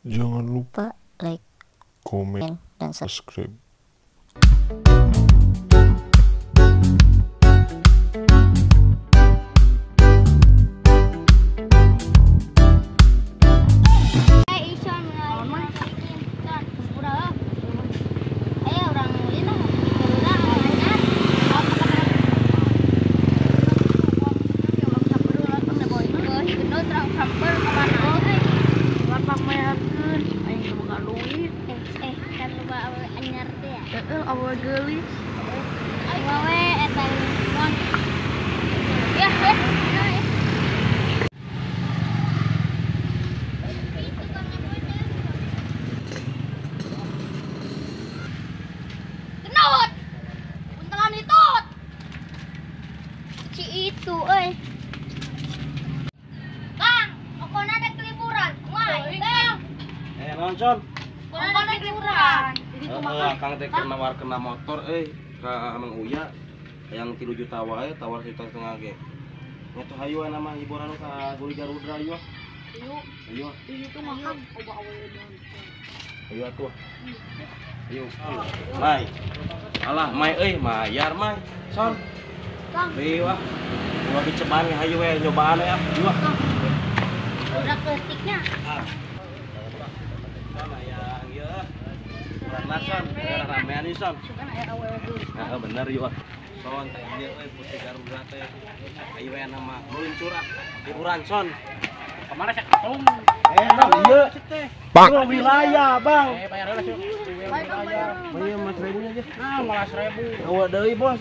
Jangan lupa like, komen, dan subscribe. Awal gelis Awe eta mon. Ya, Genut. Buntelan ditut. Ci itu euy. Kang, pokona ada keliburan. Wah, Kang. Nonton. Pokona ada keliburan. Kang teh kena motor ka Mang Uya yang 3 juta wae tawar 1,5 ge. Nya tuh hayu nama hiburan ka Guli Garudra ieu. Ayo. itu makan Ayo atuh. Ayo. Mai. Alah mai mayar mai. Son. Kang, Deui wah. Gua diceban hayu we nyobaan ya. Ieu. udah plastiknya. Sana yang ieu. Kurang son, ramean ieu son. kan aya awal gelis Nah, bener yuk. Son, teh dia Putih Garuda teh. Ayo we nama meluncur hiburan son. Kemana cek katung? Bang, iya. Bang, wilayah, Bang. Bayar heula sih. Bayar Mas ribunya aja. Nah, malah 1000. Awa deui, Bos.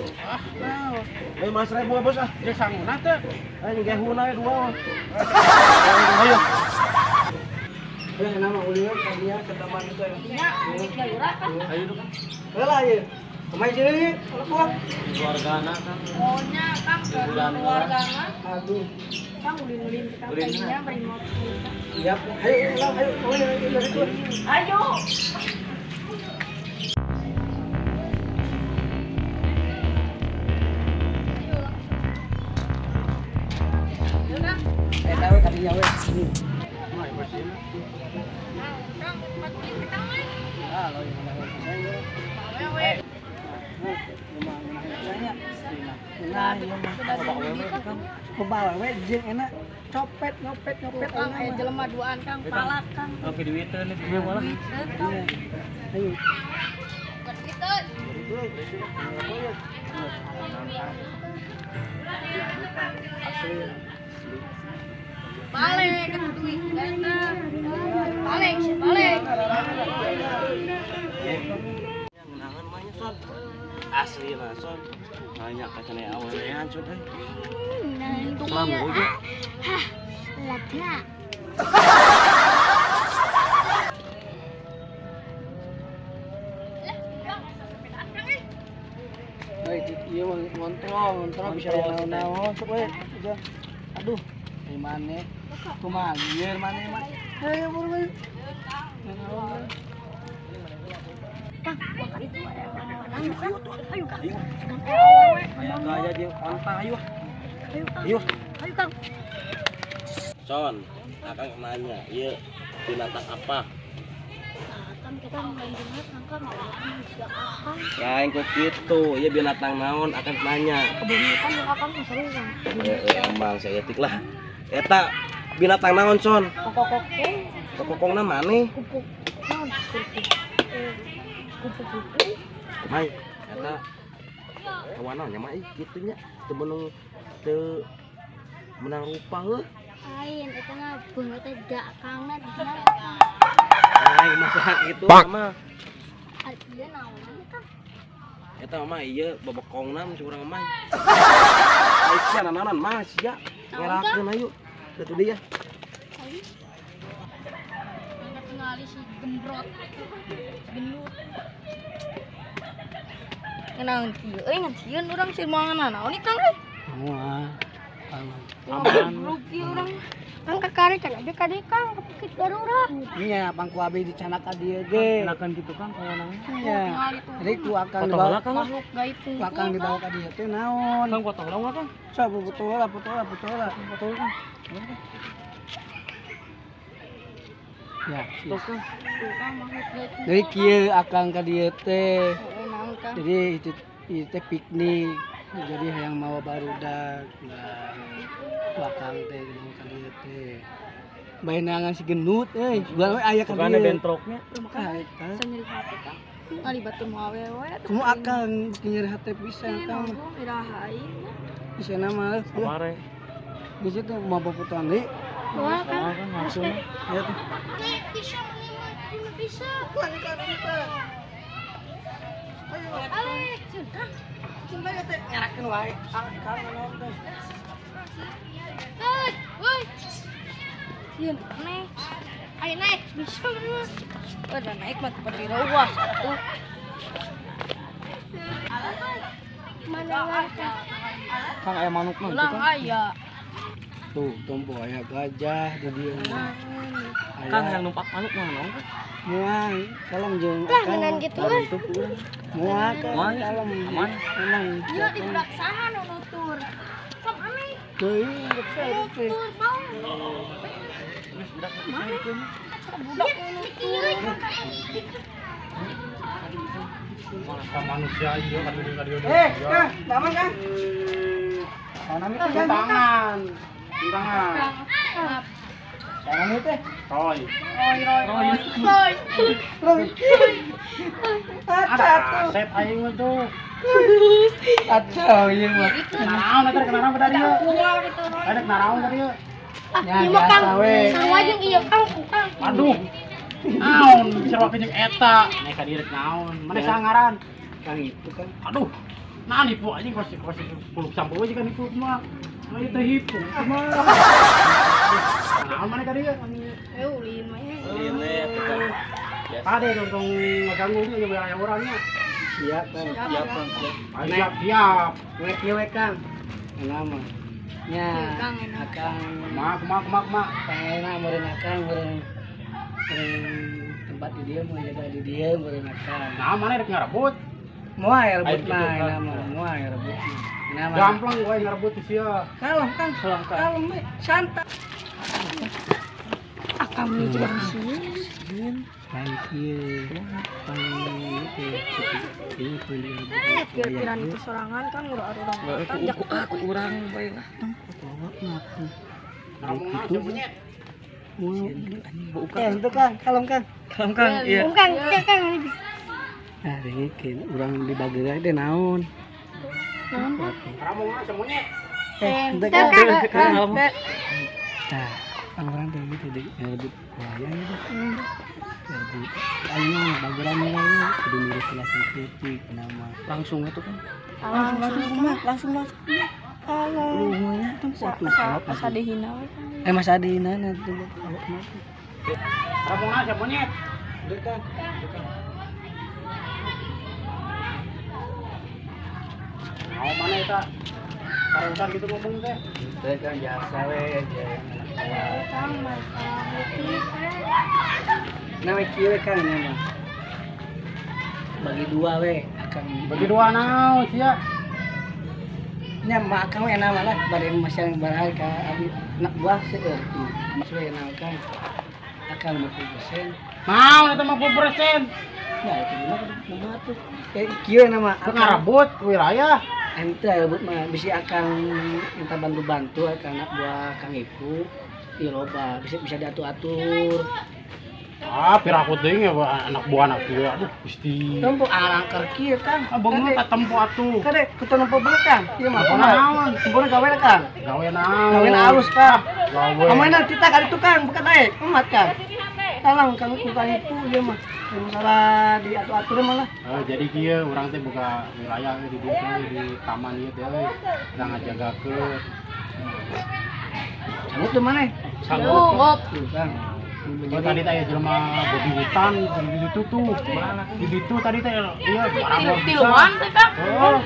Nah, Bayar Mas ribu, Bos ah. dia sangguna teh. Ayo ngehuna we dua. Ayo. Nama ulian tadinya ke taman itu ya. Ayo dong. Heula ieu. Kemai deui, kalau keluargana kan. maunya Kang ke keluargana Aduh. Kang ulin-ulin kita tadinya beri motor Siap. Ayo. ayo Tahu tadinya we. Ini. Kang matiin kita mah Ah, lo yang mana saya. wewe Kebawa we jeung enak copet nyopet Kang aya jelema duaan Kang palak Kang Oke duiteuan nih dia malah. ayo Bukan gitu. balik kan duit eta balik sih balik ngenangan mah son asli lah son banyak kacanya awean son Nah, untuk lampu juga lega. iya ngontrol bisa naon-naon sok we aduh di mana kumaha lieur mana mah ayo buru we Kang, makan itu ada orang Kang. Ayo Kang. aya gaya jeung onta ayo Ayo Kang. ayo Ayo Kang. son akan nanya ieu binatang apa Kan kita mendengar Kang juga Kang. lain kok gitu ieu binatang naon akan nanya Kebanyakan yang Kang seru Kang. emang saya etik lah eta binatang naon son Kokokong, kokokongna maneh kupuk. Naon? Kupu-kupu. Mai, eta kawan naon nya mah kitu nya teu menung teu menang rupa heuh. Lain, itu mah beungeut teh da Kangna di sana. Ai masalah kitu mah. Ieu naon Kang? Eta mah ieu bebekongna curang mah. Ai sia nananan mah sia. Ngerakeun ayo. Kitu dia. Ingat ngali si gembrot genut Kenang kieu ngan sieun urang sih moangan naon Kang euy Moal. aman rugi urang Kang kakari can aja ka dieu Kang kepikit darurat Nya pangku abi dicanak ka dieu ge. Enakan gitu kan kawanang. Iya. Jadi ku akan Foto dibawa heula Kang. makhluk gaib ku akan dibawa ka dieu teh naon? Kang foto heula Kang. Sabu foto lah. Foto lah. Foto Kang. Ya. Tuh Kang maksudnya. Dari kieu akang ka dieu teh. Naon Kang? Jadi itu teh piknik. Jadi hayang mawa barudak. Nah, akang teh mau ka dieu teh. Bae nangan si gendut euy. Gua we aya ka dieu. bentroknya. Kae Sanyeri hati Kang. Ngalibatin mau awewe. Kamu akang nyeri hati pisan Kang kang. irahain. Bisa nama Kemarin. bisa tuh mau putuan deui. Wah Kang. Kan langsung. Ya tuh. Bisa menimah bisa. Alex, Cuma ya teh nyarakeun wae. Akang naon teh. woi. Sieun naik. Ayo naik, bisa mah. Udah naik mah tempat di ruas atuh. Mana lagi? Kang aya manuk mah Ulang aya. tuh tompo aya gajah di dieu. Kang yang numpak manuk mah naon? Muang, kalem jeung Lah ngenan gitu euy. Itu pulang. muang Muang, kalem. aman. Emang. Iya di budak saha nu nutur. Sok aneh. Teuing rek teh. Nutur bau. Budak nu nutur. manusia iya kan dia. Kang, taman Kang. Tanam itu tangan. Tangan. Tanam itu teh. Roy. Ada Set aing mah tuh. Aduh, iya mah. Naon eta kenapa tadi ya? Kumaha gitu. Ada naon tadi ya? Ya Ieu mah Kang. biasa we. Sarua jeung ieu Kang. Aduh. Naon sarua jeung eta. Nek ka direk naon? Mana sangaran? Kang itu kan. Aduh. Nah nipu aja pasti puluk sampo aja kan nipu mah. Mah itu hipu. Mah. Naon mana ka dieu? Ulin mah ya. Ini betul. Ade dong ngeganggu dia ya orangnya. Siap kan. Siap Kang. Siap. Wek wek Kang. Nama. Nya. Kang, enak. Akang. Mak. Pengen meureun akang meureun tempat di dia mau jaga di dia meureun akang. Nah, mana rek ngarebut? Moal rebut Ayo, gitu, mah Kang. nama moal rebut. Nama. Gamplang gue ngarebut di sia. Kalem Kang. Kalem we. Santai. Akang ini juga di sini. Baik ieu. Pang itu. Ini pilih rebut. Kira-kira itu sorangan kan urang-urang. Tanjak Aku kurang bae lah. Ngomong aja punya. Itu Kang, kalem Kang. Kang iya. Kang, Kang ini. Nah, ini urang di Bagera teh naon? Ngomong aja semuanya. Ente Kang. Nah, orang teh gitu di rebut wayang gitu. Rebut. Ayo Bagera mulai kudu mirip kelas titik nama. Langsung itu kan. Langsung. Halo. Lumayan tuh satu Asa dihina we Kang. Mas Adina nanti Ngomong aja punya. Dekat. Mau mana eta? Karutan gitu ngomong teh. Teh kan biasa we Kang, Nama kieu Kang nama. Bagi dua we akan Bagi dua naon sia. nya mak kang we nama lah bade masang barang ka abi nak buah seueur mas we nama Kang akan 50%. Naon eta 50%? Nah itu mah kumaha tuh. Kieu nama Teu ngarebut wiraya. ente rebut mah bisi akan minta bantu-bantu akan anak buah Kang Ipu. Ieu loba bisa diatur-atur. Ah, piraku deui ya anak buah anak kieu. Aduh, Gusti. Tempo arangker kieu Kang. Abang mah tak tempo atuh. Kade kudu nempo bener Kang. Ieu mah Tempo naon? sempurna gawe Kang. Gawe naon? Gawe alus Kang. Gawe. Pamana kita kali itu Kang, bukan naik, emat Kang. Salam Kang bukan itu dia mah. Masalah diatur-atur malah. Jadi kieu urang teh buka wilayah di dieu teh di taman ieu teh euy. Urang ngajagakeun. Sanggup tuh mana? Sanggup. Tuh Kang. Oh, tadi teh jelema bobi hutan di situ tuh. Di situ tadi teh iya barang Tiluan teh Kang. Oh.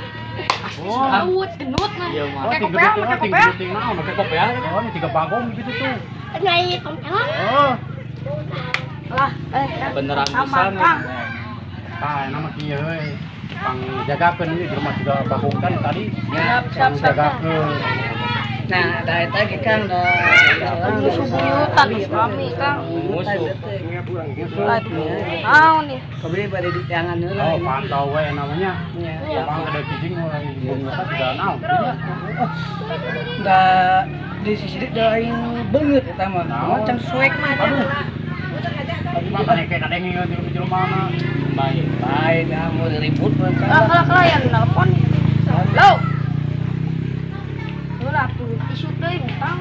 Oh. Genut nah. Iya mah. Oh, tinggi tinggi naon pakai kopean. Oh, ini 3 bagong gitu tuh. Nyai kompelan. Oh. Lah, Beneran pisan. Tah, nama kieu euy. Pang jagakeun ieu jelema 3 bagong tadi. Ya, siap. Jagakeun. Nah, dah eta ge Kang dah Buyut-buyutan kami, Kang. Musuh. Mau nih. Kabeh pada di tangan heula. Oh, pantau we namanya. Ya. Bang ada cicing mulai kita sudah naon. Da di sisi da aing beungeut eta mah. Macam suek mah. Aduh. Tadi mah kayak ada yang di mana. Baik. Baik, dah mau ribut mah. Kalau yang nelpon. Halo. Ulah tuh isu teh utang.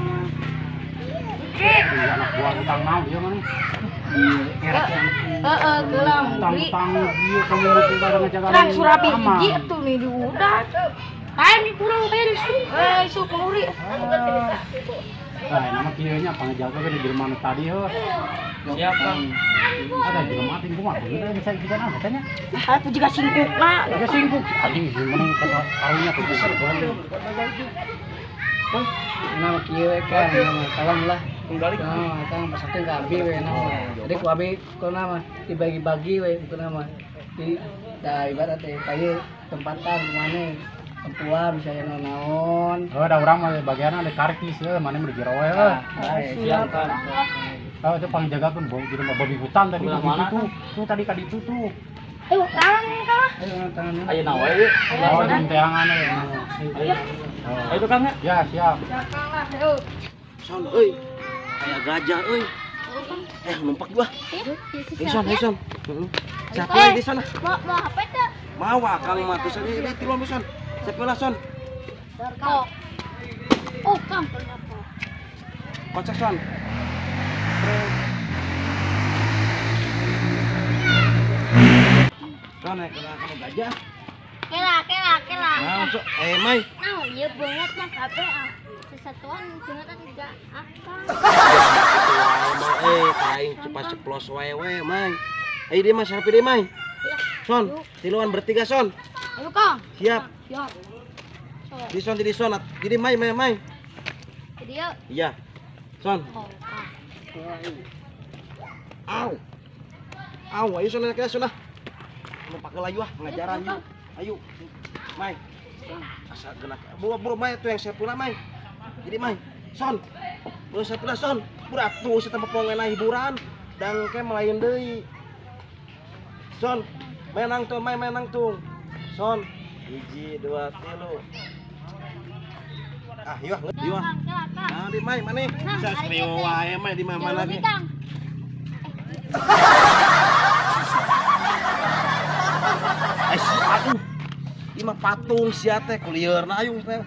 Anak buah utang naon dia mana? Gelang beli. Utang dia kamu mungkin pada ngejaga. Kan Surabi hiji tuh nih di udah. Kain nih kurang kayak isu. Isu keluri. Nah, nama kieunya pangajaga we di Jerman tadi heuh. Siapa? Ada jelema ting kumaha kita bisa kita naon tanya. Aku juga singkukna. Ada singkuk. Aduh, mending karunya tuh besar banget. Nama kieu we Kang, nama kalem lah. Kembali. Nah, Kang pasakeun ka abi we nama. Jadi ku abi ku nama dibagi-bagi we ku nama. Di da ibarat teh kayu tempatan mana tempuan misalnya naon. Oh, ada urang mah bagianna ada karkis heuh, mana mah di jero we heuh. Siapa? Oh, itu pangjagakeun bau di rumah babi hutan tadi Ulah di mana? situ. Tuh tadi ka ditu tuh. Ayo, tangan kah? Ayo tangan. Ayo nawa we. Oh, di teangan we. Ayo tukang ya. Ya, siap. Belakang lah, ayo. Son, euy. Kayak gajah euy. Numpak gua. Ini son, ini son. Siapa di sana? Mau apa itu? Mau Kang mah tuh sini tiluan son. Sepelah son. Kau. Oh, Kang. Kocak son. Son, kamu gajah. Kela. Nah, so, Mai. Nah, iya banget mah HP sesatuan banget juga akang. Kain cepat ceplos wae Mai. Ayo dia Mas, sampai dia Mai. Son, tiluan bertiga son. Ayo, Kang. Siap. Siap. Di son, di son. Jadi Mai. Jadi yuk. Iya. Son. Oh, Kang. Aw, ayo son kita son lah. Mau pakai layu ah, pengajaran yuk. Ayo. Mai. Asa genak. Buru-buru Mai tuh yang saya pula Mai. Jadi Mai, son. Buru saya pula son. Burak tuh si tempat pengen hiburan dan kayak melayan deui. Son, menang tuh, menang tuh. Son, 1, 2, 3. Ah, yuk, yuk. Nah, di Mai mana? Saya skrio wae Mai di mana lagi? Aduh. Ini mah patung sia teh kulieur na ayo teh.